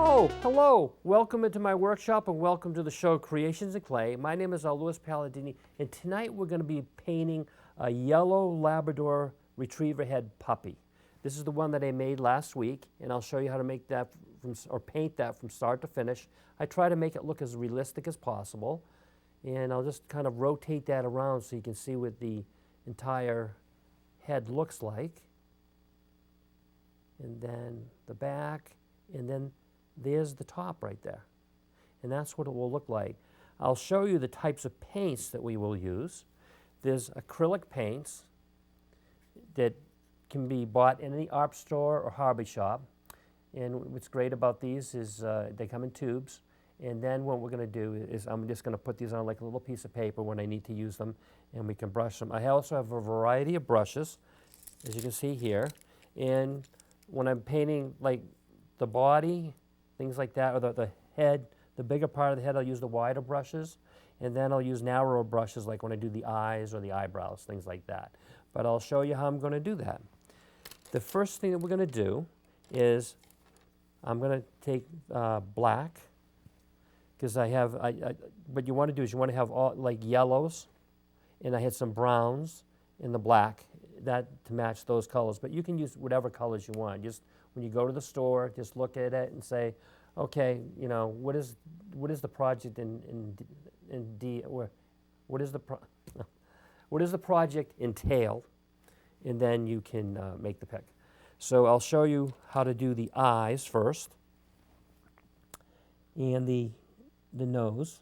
Oh, hello. Welcome into my workshop and welcome to the show Creations in Clay. My name is Louis Palladini, and tonight we're going to be painting a yellow Labrador retriever head puppy. This is the one that I made last week, and I'll show you how to make that or paint that from start to finish. I try to make it look as realistic as possible, and I'll just kind of rotate that around so you can see what the entire head looks like. And then the back, and then there's the top right there. And that's what it will look like. I'll show you the types of paints that we will use. There's acrylic paints that can be bought in any art store or hobby shop. And what's great about these is they come in tubes. And then what we're going to do is I'm just going to put these on like a little piece of paper when I need to use them, and we can brush them. I also have a variety of brushes, as you can see here. And when I'm painting like the body, things like that, or the head, the bigger part of the head, I'll use the wider brushes, and then I'll use narrower brushes like when I do the eyes or the eyebrows, things like that. But I'll show you how I'm going to do that. The first thing that we're going to do is I'm going to take black, because what you want to do is you want to have all like yellows, and I had some browns in the black that to match those colors. But you can use whatever colors you want. Just when you go to the store, just look at it and say, okay, you know, what is the project what is the project entail, and then you can make the pick. So I'll show you how to do the eyes first, and the nose.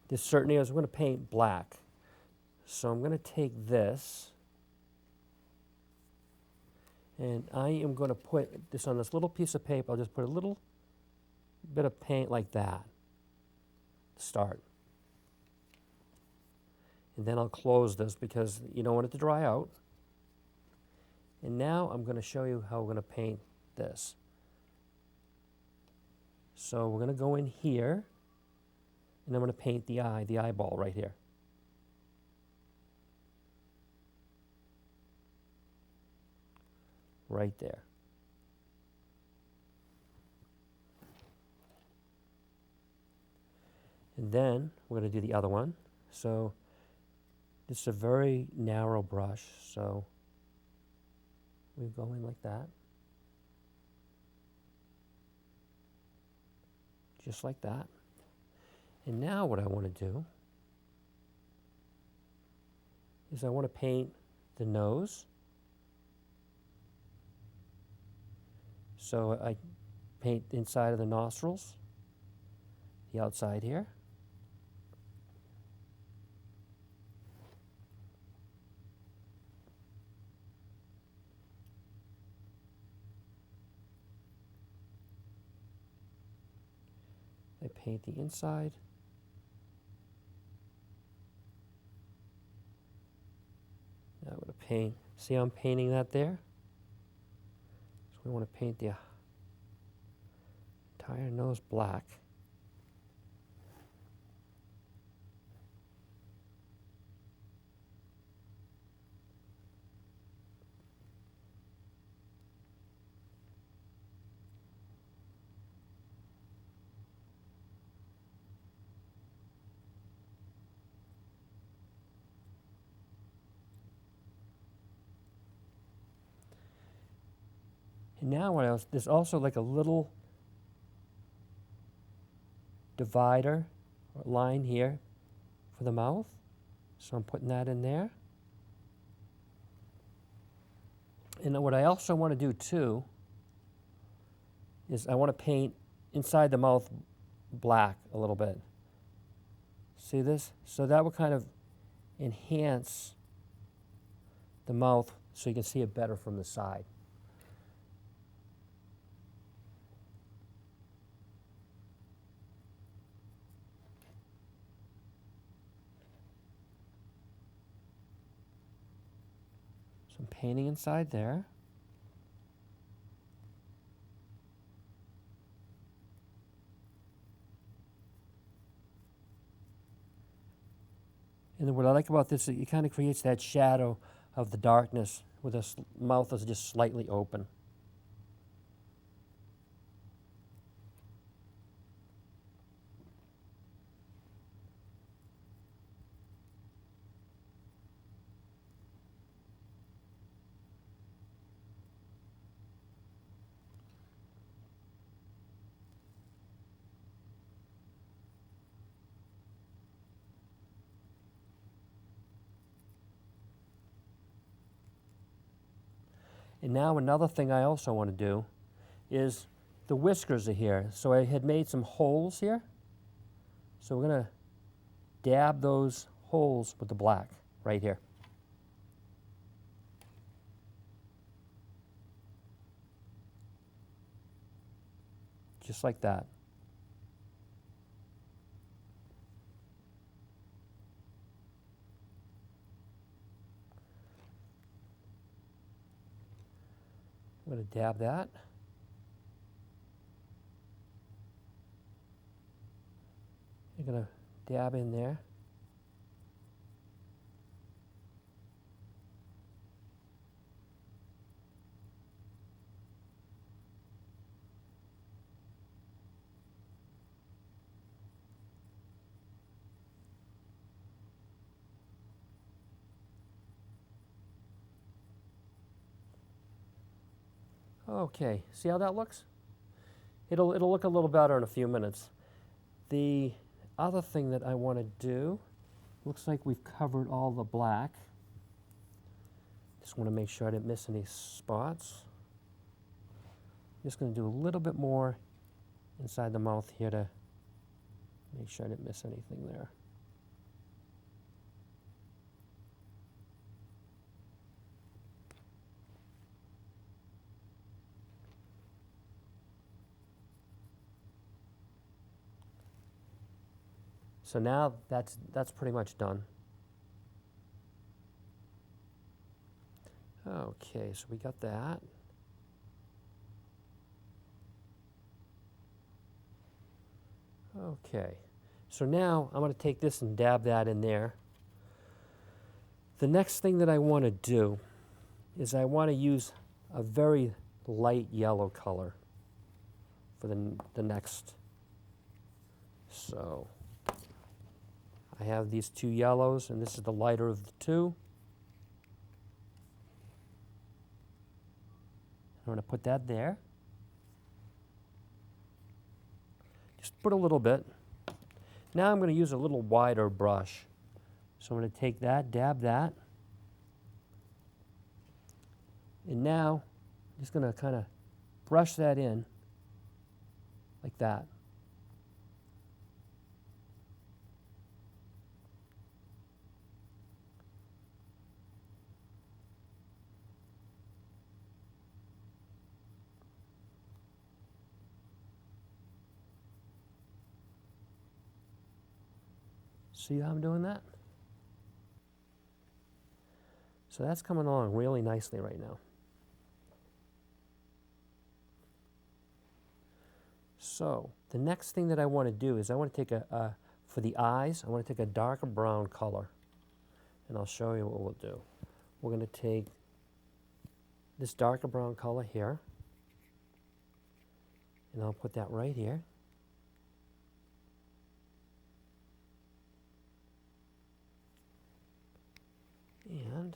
There's certain areas I'm going to paint black. So I'm going to take this, and I am going to put this on this little piece of paper. I'll just put a little bit of paint like that to start. And then I'll close this because you don't want it to dry out. And now I'm going to show you how we're going to paint this. So we're going to go in here, and I'm going to paint the eye, the eyeball right here. Right there. And then we're going to do the other one. So this is a very narrow brush, so we go in like that. Just like that. And now what I want to do is I want to paint the nose. So I paint the inside of the nostrils, the outside here. I paint the inside. Now I'm going to paint, see how I'm painting that there? We want to paint the entire nose black. And now what else? There's also like a little divider or line here for the mouth. So I'm putting that in there. And what I also want to do too is I want to paint inside the mouth black a little bit. See this? So that will kind of enhance the mouth so you can see it better from the side. So I'm painting inside there. And then what I like about this is it kind of creates that shadow of the darkness with the mouth is just slightly open. And now another thing I also want to do is the whiskers are here. So I had made some holes here. So we're going to dab those holes with the black right here. Just like that. I'm going to dab that. You're going to dab in there. Okay, see how that looks? It'll look a little better in a few minutes. The other thing that I want to do, looks like we've covered all the black. Just want to make sure I didn't miss any spots. Just going to do a little bit more inside the mouth here to make sure I didn't miss anything there. So now that's pretty much done. Okay, so we got that. Okay, so now I'm going to take this and dab that in there. The next thing that I want to do is I want to use a very light yellow color for the next. So I have these two yellows, and this is the lighter of the two. I'm going to put that there. Just put a little bit. Now I'm going to use a little wider brush. So I'm going to take that, dab that. And now I'm just going to kind of brush that in like that. See how I'm doing that? So that's coming along really nicely right now. So the next thing that I want to do is I want to take for the eyes, I want to take a darker brown color. And I'll show you what we'll do. We're going to take this darker brown color here. And I'll put that right here. And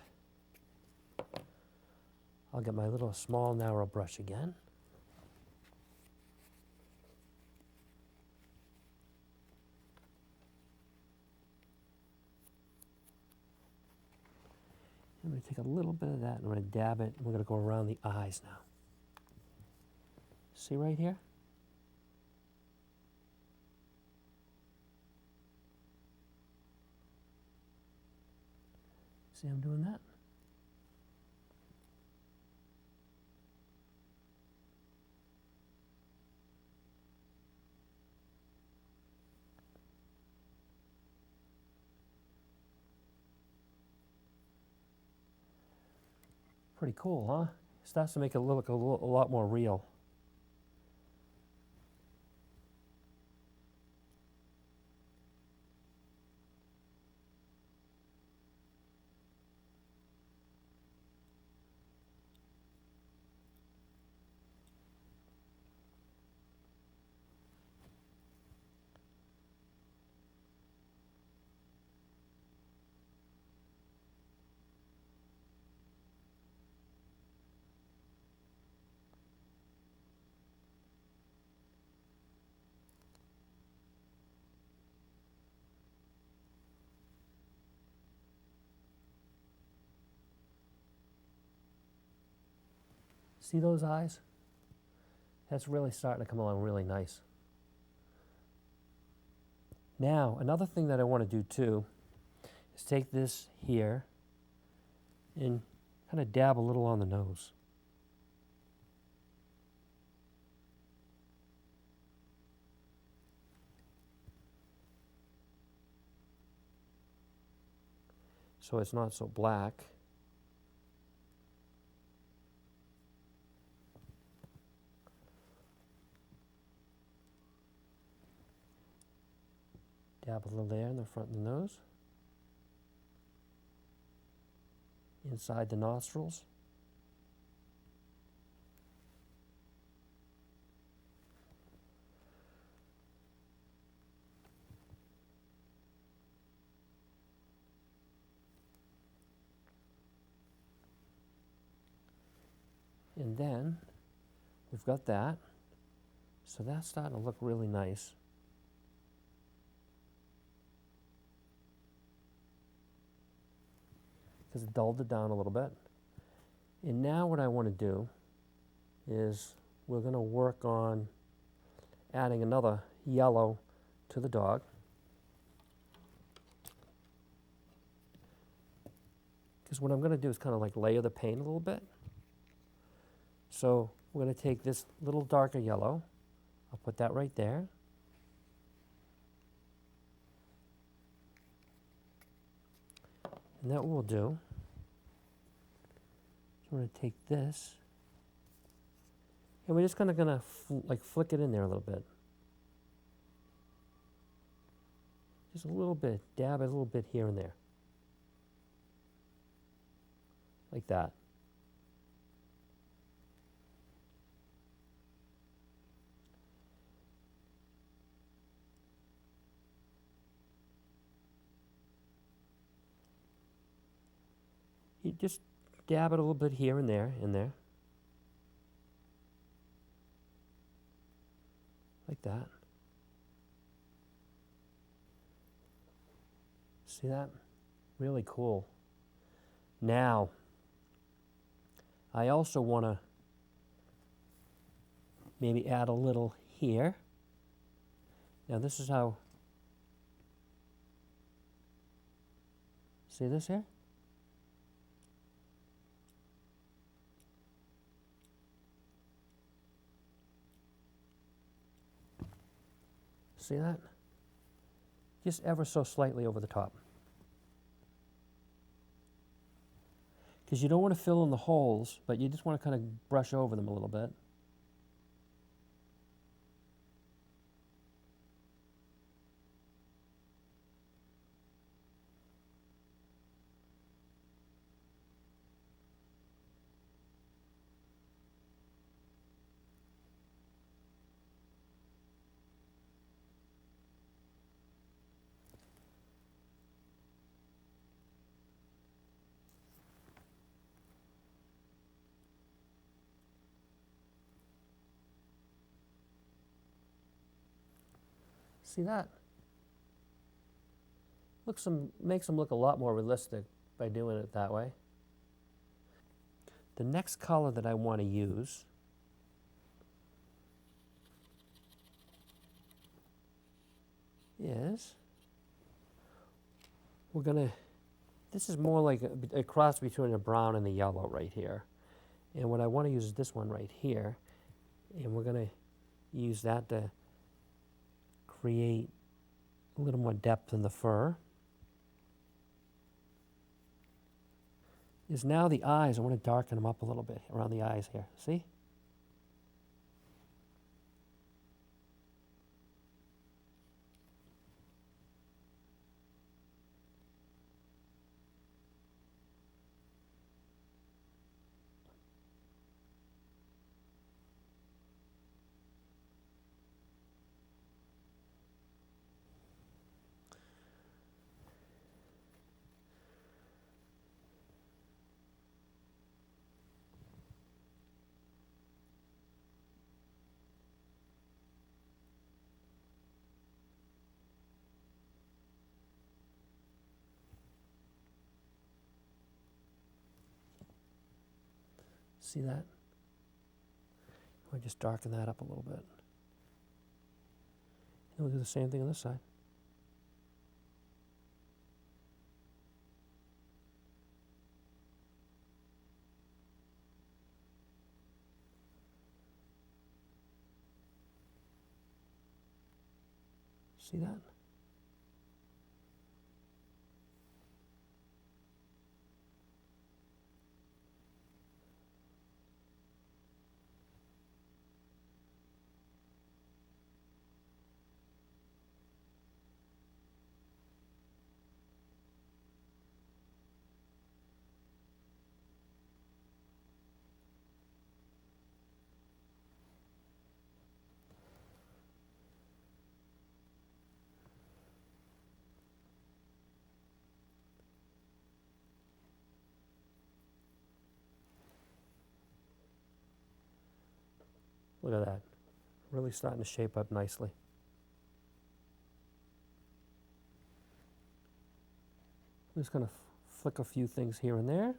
I'll get my little small narrow brush again. I'm going to take a little bit of that and I'm going to dab it. We're going to go around the eyes now. See right here? See I'm doing that? Pretty cool, huh? Starts to make it look a lot more real. See those eyes? That's really starting to come along really nice. Now, another thing that I want to do too is take this here and kind of dab a little on the nose. So it's not so black. Dab a little there in the front of the nose. Inside the nostrils. And then we've got that. So that's starting to look really nice. Because it dulled it down a little bit. And now what I want to do is we're going to work on adding another yellow to the dog. Because what I'm going to do is kind of like layer the paint a little bit. So we're going to take this little darker yellow. I'll put that right there. And that what we'll do is we're going to take this and we're just kind of like flick it in there a little bit. Just a little bit, dab it a little bit here and there. Like that. You just dab it a little bit here and there, in there. Like that. See that? Really cool. Now, I also want to maybe add a little here. Now this is how, see this here? See that? Just ever so slightly over the top. Because you don't want to fill in the holes, but you just want to kind of brush over them a little bit. See that? Makes them look a lot more realistic by doing it that way. The next color that I want to use is, this is more like a cross between a brown and a yellow right here. And what I want to use is this one right here. And we're going to use that to create a little more depth in the fur. Is now the eyes. I want to darken them up a little bit around the eyes here. See? See that? I'll just darken that up a little bit. And we'll do the same thing on this side. See that? Look at that. Really starting to shape up nicely. I'm just going to flick a few things here and there.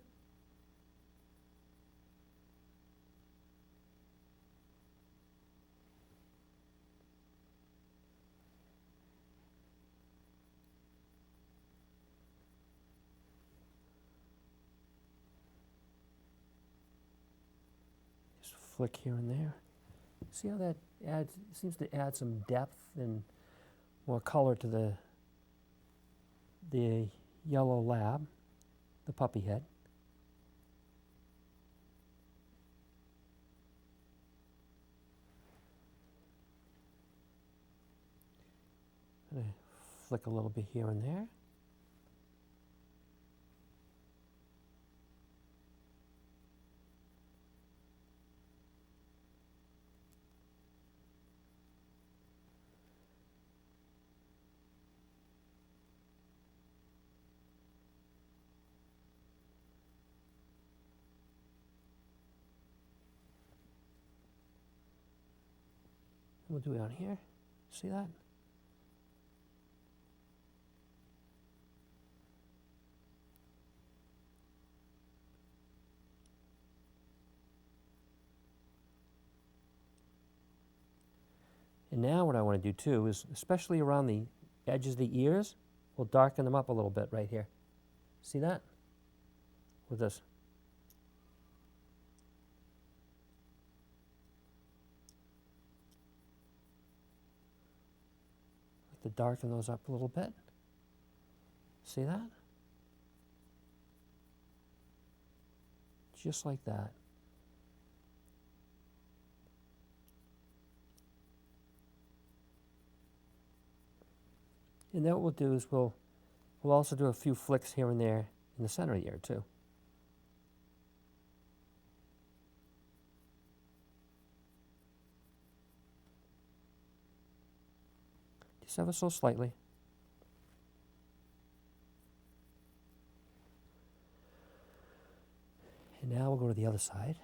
Just flick here and there. See how that seems to add some depth and more color to the yellow lab, the puppy head. I'm going to flick a little bit here and there. We'll do it on here. See that? And now what I want to do too is, especially around the edges of the ears, we'll darken them up a little bit right here. See that? With this. To darken those up a little bit. See that? Just like that. And then what we'll do is we'll also do a few flicks here and there in the center of the ear too. Just ever so slightly. And now we'll go to the other side.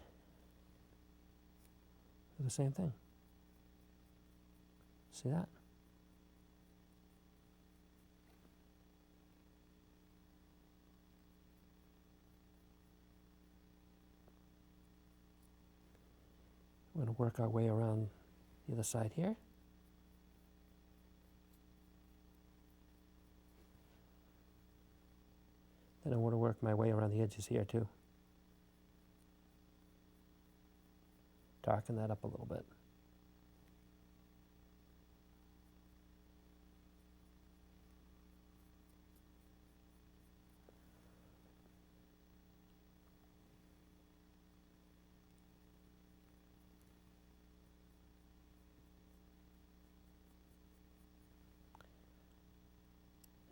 Do the same thing. See that? We're going to work our way around the other side here. Then I want to work my way around the edges here too. Darken that up a little bit.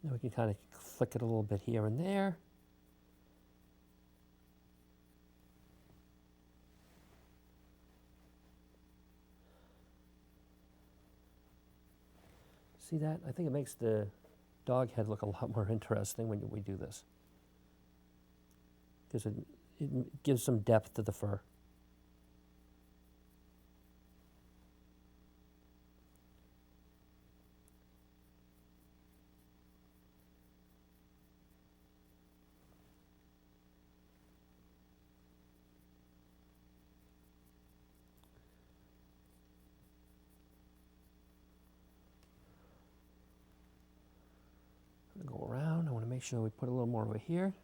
Now we can kind of flick it a little bit here and there. See that? I think it makes the dog head look a lot more interesting when we do this. Because it gives some depth to the fur. Go around. I want to make sure we put a little more over here.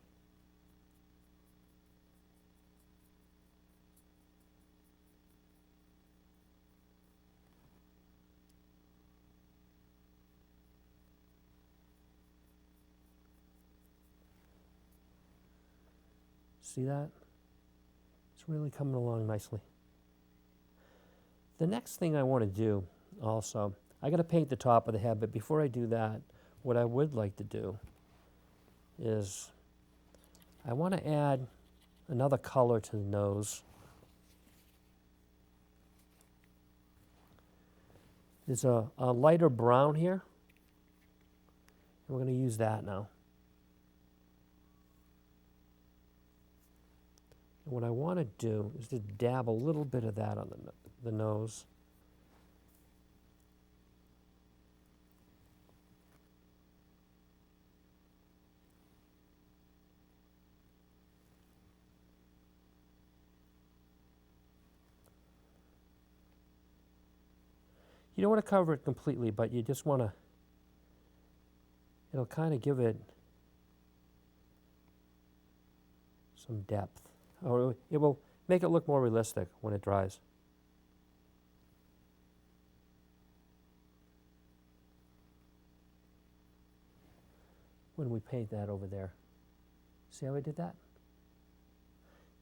See that? It's really coming along nicely. The next thing I want to do also, I got to paint the top of the head, but before I do that, what I would like to do is I want to add another color to the nose. There's a lighter brown here, and we're going to use that now. And what I want to do is to dab a little bit of that on the nose. You don't want to cover it completely, but you just want to, it'll kind of give it some depth. Or it will make it look more realistic when it dries. When we paint that over there. See how I did that?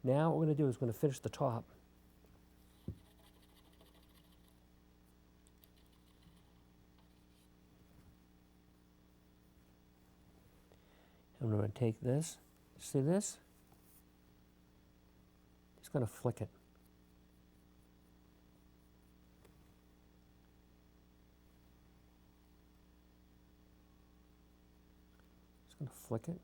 Now what we're going to do is we're going to finish the top. And we're going to take this, see this? Just going to flick it. Just going to flick it.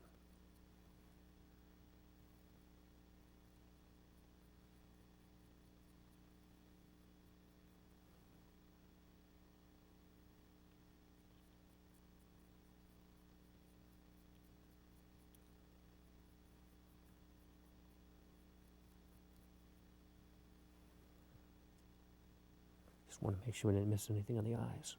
Just want to make sure we didn't miss anything on the eyes.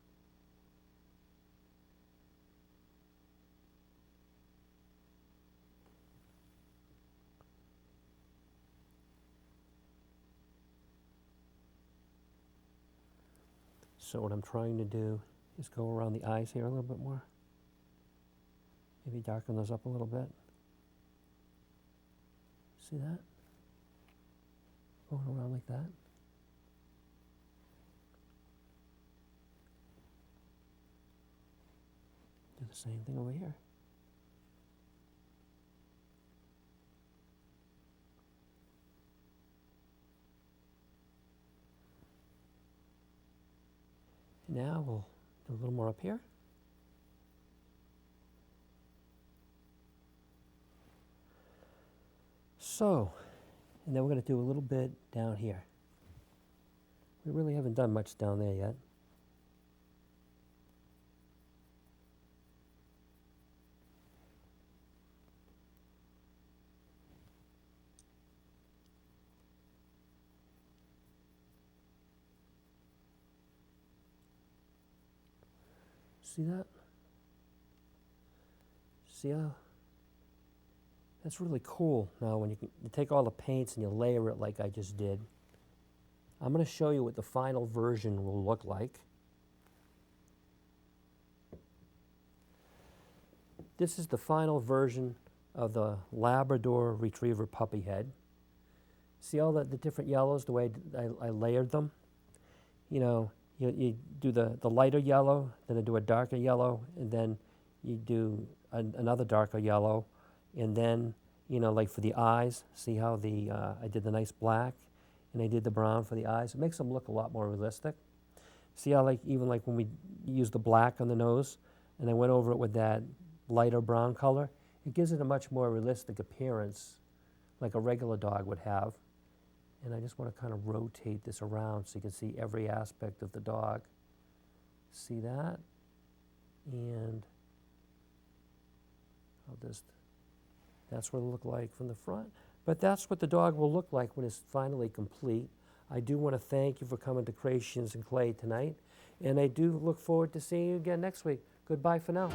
So what I'm trying to do is go around the eyes here a little bit more. Maybe darken those up a little bit. See that? Going around like that. Do the same thing over here. Now we'll do a little more up here. So, and then we're going to do a little bit down here. We really haven't done much down there yet. See that? See how? That's really cool now when you take all the paints and you layer it like I just did. I'm going to show you what the final version will look like. This is the final version of the Labrador Retriever puppy head. See all the different yellows, the way I layered them? You know, you do the lighter yellow, then I do a darker yellow, and then you do another darker yellow, and then, you know, like for the eyes, see how I did the nice black, and I did the brown for the eyes. It makes them look a lot more realistic. See how even like when we use the black on the nose, and I went over it with that lighter brown color, it gives it a much more realistic appearance, like a regular dog would have. And I just want to kind of rotate this around so you can see every aspect of the dog. See that? And that's what it'll look like from the front. But that's what the dog will look like when it's finally complete. I do want to thank you for coming to Creations in Clay tonight. And I do look forward to seeing you again next week. Goodbye for now.